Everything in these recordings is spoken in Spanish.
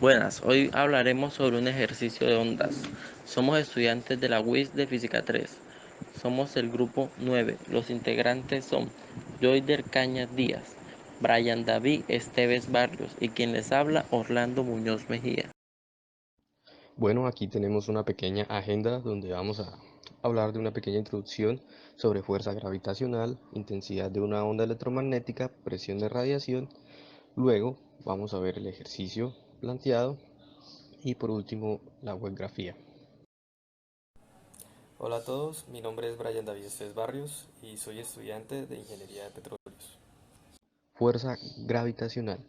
Buenas, hoy hablaremos sobre un ejercicio de ondas. Somos estudiantes de la UIS de Física 3. Somos el grupo 9. Los integrantes son Joyder Cañas Díaz, Brian David Esteves Barrios y quien les habla Orlando Muñoz Mejía. Bueno, aquí tenemos una pequeña agenda donde vamos a hablar de una pequeña introducción sobre fuerza gravitacional, intensidad de una onda electromagnética, presión de radiación. Luego vamos a ver el ejercicio planteado y por último la webgrafía. Hola a todos, mi nombre es Brian David Estés Barrios y soy estudiante de Ingeniería de Petróleos. Fuerza gravitacional.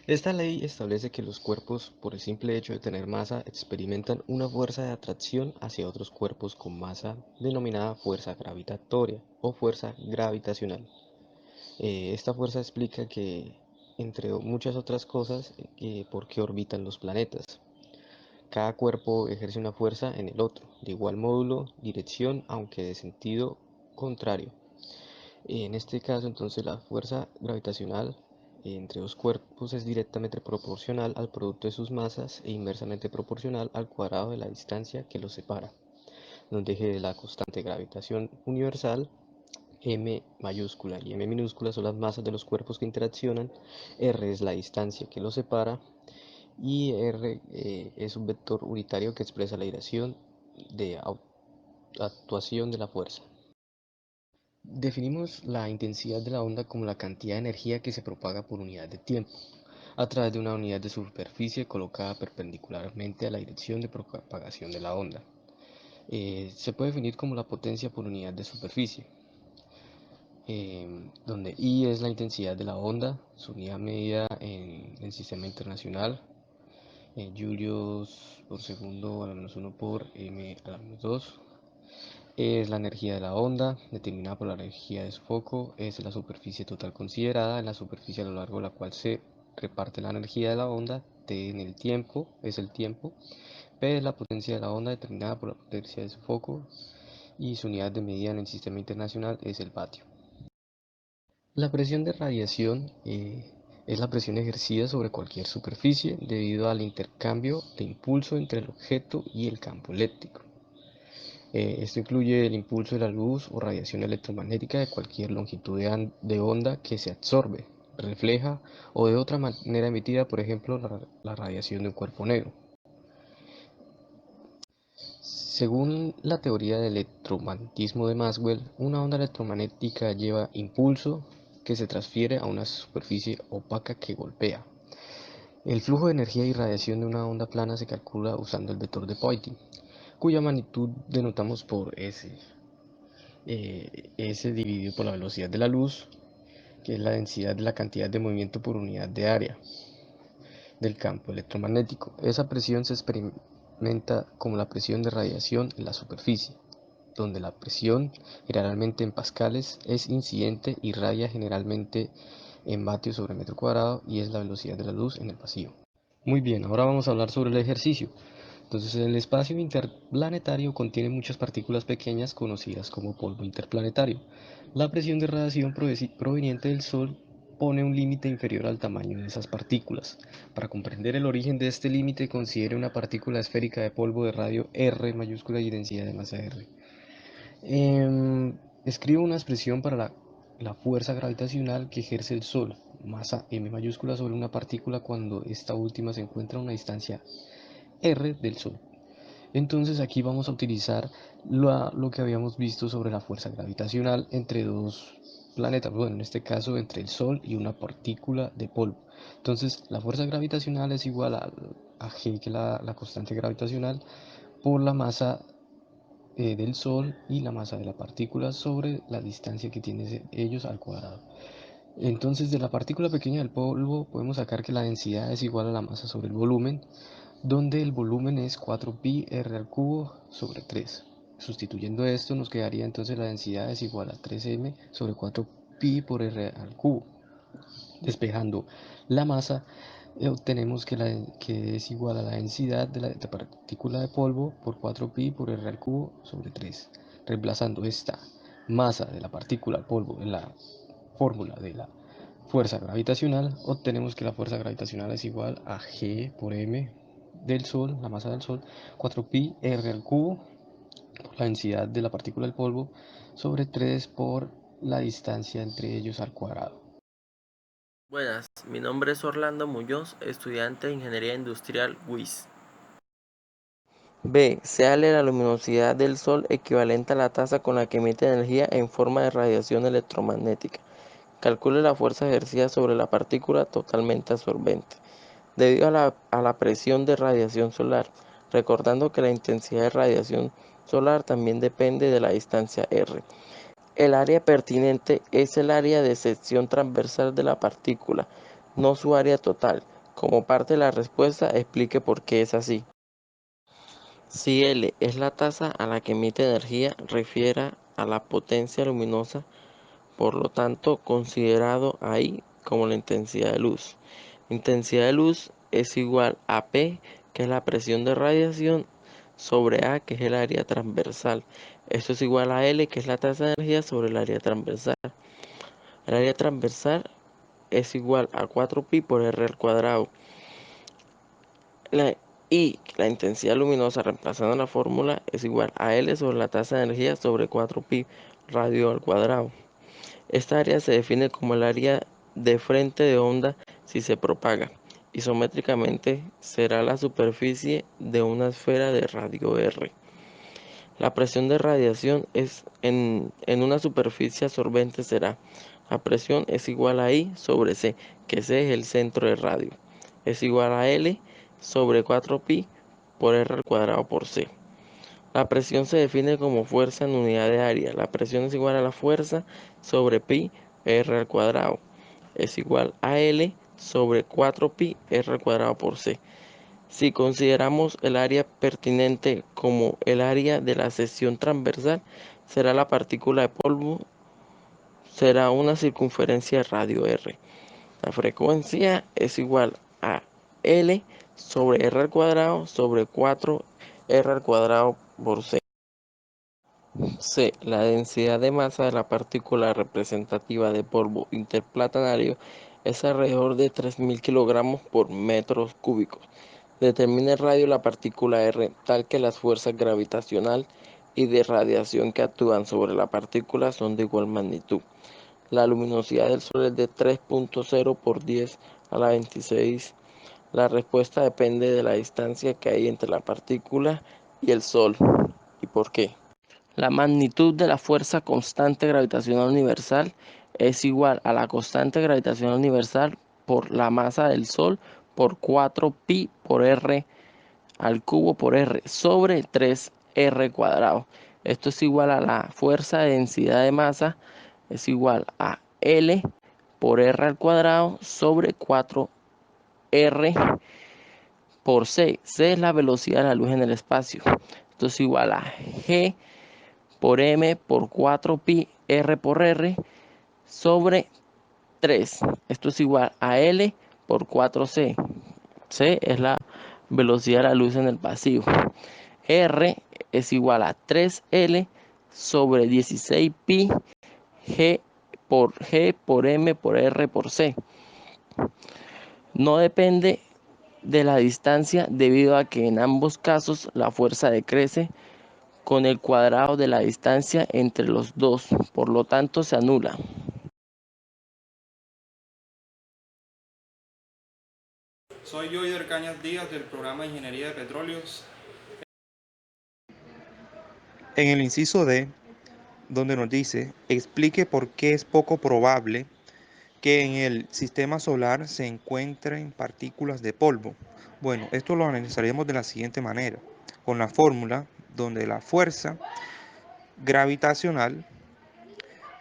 Esta ley establece que los cuerpos, por el simple hecho de tener masa, experimentan una fuerza de atracción hacia otros cuerpos con masa denominada fuerza gravitatoria o fuerza gravitacional. Esta fuerza explica que, entre muchas otras cosas, por qué orbitan los planetas. Cada cuerpo ejerce una fuerza en el otro, de igual módulo, dirección, aunque de sentido contrario. En este caso, entonces, la fuerza gravitacional entre dos cuerpos es directamente proporcional al producto de sus masas e inversamente proporcional al cuadrado de la distancia que los separa, donde eje la constante gravitación universal M mayúscula y M minúscula son las masas de los cuerpos que interaccionan, R es la distancia que los separa y R es un vector unitario que expresa la dirección de actuación de la fuerza. Definimos la intensidad de la onda como la cantidad de energía que se propaga por unidad de tiempo a través de una unidad de superficie colocada perpendicularmente a la dirección de propagación de la onda. Se puede definir como la potencia por unidad de superficie, donde I es la intensidad de la onda, su unidad medida en el sistema internacional, julios por segundo a la menos 1 por m a la menos 2. Es la energía de la onda, determinada por la energía de su foco, es la superficie total considerada, la superficie a lo largo de la cual se reparte la energía de la onda, T en el tiempo, es el tiempo, P es la potencia de la onda determinada por la potencia de su foco y su unidad de medida en el sistema internacional es el vatio. La presión de radiación es la presión ejercida sobre cualquier superficie debido al intercambio de impulso entre el objeto y el campo eléctrico. Esto incluye el impulso de la luz o radiación electromagnética de cualquier longitud de onda que se absorbe, refleja o de otra manera emitida, por ejemplo, la radiación de un cuerpo negro. Según la teoría del electromagnetismo de Maxwell, una onda electromagnética lleva impulso que se transfiere a una superficie opaca que golpea. El flujo de energía y radiación de una onda plana se calcula usando el vector de Poynting, cuya magnitud denotamos por S. S dividido por la velocidad de la luz, que es la densidad de la cantidad de movimiento por unidad de área del campo electromagnético. Esa presión se experimenta como la presión de radiación en la superficie, donde la presión, generalmente en pascales, es incidente y radia generalmente en vatios sobre metro cuadrado y es la velocidad de la luz en el vacío. Muy bien, ahora vamos a hablar sobre el ejercicio. Entonces, el espacio interplanetario contiene muchas partículas pequeñas conocidas como polvo interplanetario. La presión de radiación proveniente del Sol pone un límite inferior al tamaño de esas partículas. Para comprender el origen de este límite, considere una partícula esférica de polvo de radio R mayúscula y densidad de masa R. Escribo una expresión para la fuerza gravitacional que ejerce el Sol, masa M mayúscula sobre una partícula cuando esta última se encuentra a una distancia R del Sol. Entonces aquí vamos a utilizar lo que habíamos visto sobre la fuerza gravitacional entre dos planetas, bueno, en este caso entre el Sol y una partícula de polvo. Entonces la fuerza gravitacional es igual a G, que es la constante gravitacional, por la masa del Sol y la masa de la partícula sobre la distancia que tienen ellos al cuadrado. Entonces de la partícula pequeña del polvo podemos sacar que la densidad es igual a la masa sobre el volumen, donde el volumen es 4pi r al cubo sobre 3. Sustituyendo esto nos quedaría entonces la densidad es igual a 3m sobre 4pi por r al cubo. Despejando la masa, obtenemos que es igual a la densidad de la partícula de polvo por 4pi por r al cubo sobre 3. Reemplazando esta masa de la partícula de polvo en la fórmula de la fuerza gravitacional, obtenemos que la fuerza gravitacional es igual a G por M del Sol, la masa del Sol, 4pi r al cubo, por la densidad de la partícula del polvo, sobre 3 por la distancia entre ellos al cuadrado. Buenas, mi nombre es Orlando Muñoz, estudiante de Ingeniería Industrial WIS. B. Se halla la luminosidad del Sol equivalente a la tasa con la que emite energía en forma de radiación electromagnética. Calcule la fuerza ejercida sobre la partícula totalmente absorbente, debido a la presión de radiación solar, recordando que la intensidad de radiación solar también depende de la distancia r. El área pertinente es el área de sección transversal de la partícula, no su área total. Como parte de la respuesta, explique por qué es así. Si L es la tasa a la que emite energía, refiere a la potencia luminosa, por lo tanto, considerado ahí como la intensidad de luz. Intensidad de luz es igual a P, que es la presión de radiación, sobre A, que es el área transversal. Esto es igual a L, que es la tasa de energía, sobre el área transversal. El área transversal es igual a 4pi por r al cuadrado. Y la intensidad luminosa, reemplazando la fórmula, es igual a L sobre la tasa de energía sobre 4pi radio al cuadrado. Esta área se define como el área de frente de onda si se propaga. Isométricamente será la superficie de una esfera de radio R. La presión de radiación en una superficie absorbente será: la presión es igual a I sobre C, que C es el centro de radio. Es igual a L sobre 4pi por R al cuadrado por C. La presión se define como fuerza en unidad de área. La presión es igual a la fuerza sobre pi R al cuadrado. Es igual a L sobre 4pi R al cuadrado por C. Si consideramos el área pertinente como el área de la sección transversal, será la partícula de polvo, será una circunferencia de radio R. La frecuencia es igual a L sobre R al cuadrado sobre 4R al cuadrado por C. C. La densidad de masa de la partícula representativa de polvo interplanetario es alrededor de 3.000 kilogramos por metros cúbicos. Determina el radio de la partícula R, tal que las fuerzas gravitacional y de radiación que actúan sobre la partícula son de igual magnitud. La luminosidad del Sol es de 3.0 por 10 a la 26. La respuesta depende de la distancia que hay entre la partícula y el Sol. ¿Y por qué? La magnitud de la fuerza constante gravitacional universal es igual a la constante gravitacional universal por la masa del Sol por 4pi por r al cubo por r sobre 3r cuadrado. Esto es igual a la fuerza de densidad de masa, es igual a L por r al cuadrado sobre 4r por c. C es la velocidad de la luz en el espacio. Esto es igual a G por M por 4pi R por R sobre 3. Esto es igual a L por 4C. C es la velocidad de la luz en el vacío. R es igual a 3L sobre 16pi G por M por R por C. No depende de la distancia debido a que en ambos casos la fuerza decrece con el cuadrado de la distancia entre los dos, por lo tanto se anula. Soy Joider Cañas Díaz del programa de Ingeniería de Petróleos. En el inciso D, donde nos dice, explique por qué es poco probable que en el sistema solar se encuentren partículas de polvo. Bueno, esto lo analizaremos de la siguiente manera, con la fórmula donde la fuerza gravitacional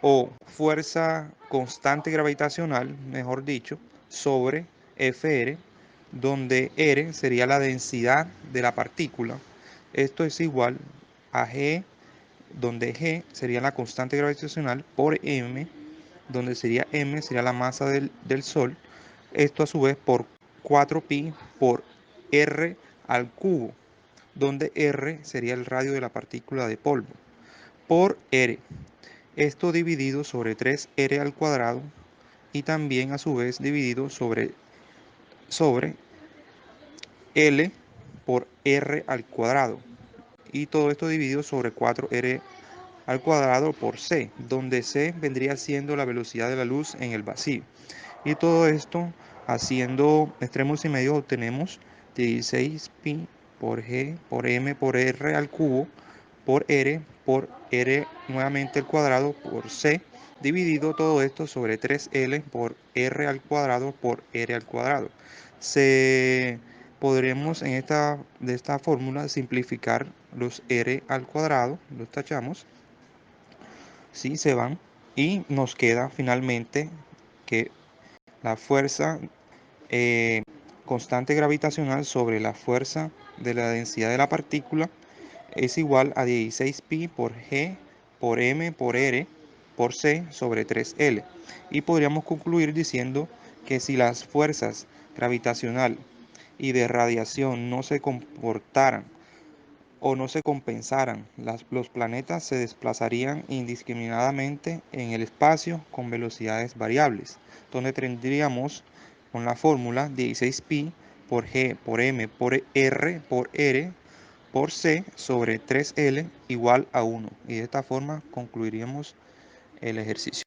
o fuerza constante gravitacional, mejor dicho, sobre Fr, donde R sería la densidad de la partícula. Esto es igual a G, donde G sería la constante gravitacional, por M, donde sería M sería la masa del Sol. Esto a su vez por 4pi por R al cubo, donde R sería el radio de la partícula de polvo, por R. Esto dividido sobre 3R al cuadrado, y también a su vez dividido sobre L por R al cuadrado. Y todo esto dividido sobre 4R al cuadrado por C, donde C vendría siendo la velocidad de la luz en el vacío. Y todo esto haciendo extremos y medios obtenemos 16pi por G por M por R al cubo por R nuevamente al cuadrado por C, dividido todo esto sobre 3L por R al cuadrado por R al cuadrado. Podremos de esta fórmula simplificar los R al cuadrado, los tachamos, ¿sí? Se van y nos queda finalmente que la fuerza constante gravitacional sobre la fuerza de la densidad de la partícula es igual a 16pi por G por M por R por C sobre 3L. Y podríamos concluir diciendo que si las fuerzas gravitacional y de radiación no se comportaran o no se compensaran, los planetas se desplazarían indiscriminadamente en el espacio con velocidades variables, donde tendríamos con la fórmula 16pi por G por M por R por C sobre 3L igual a 1. Y de esta forma concluiríamos el ejercicio.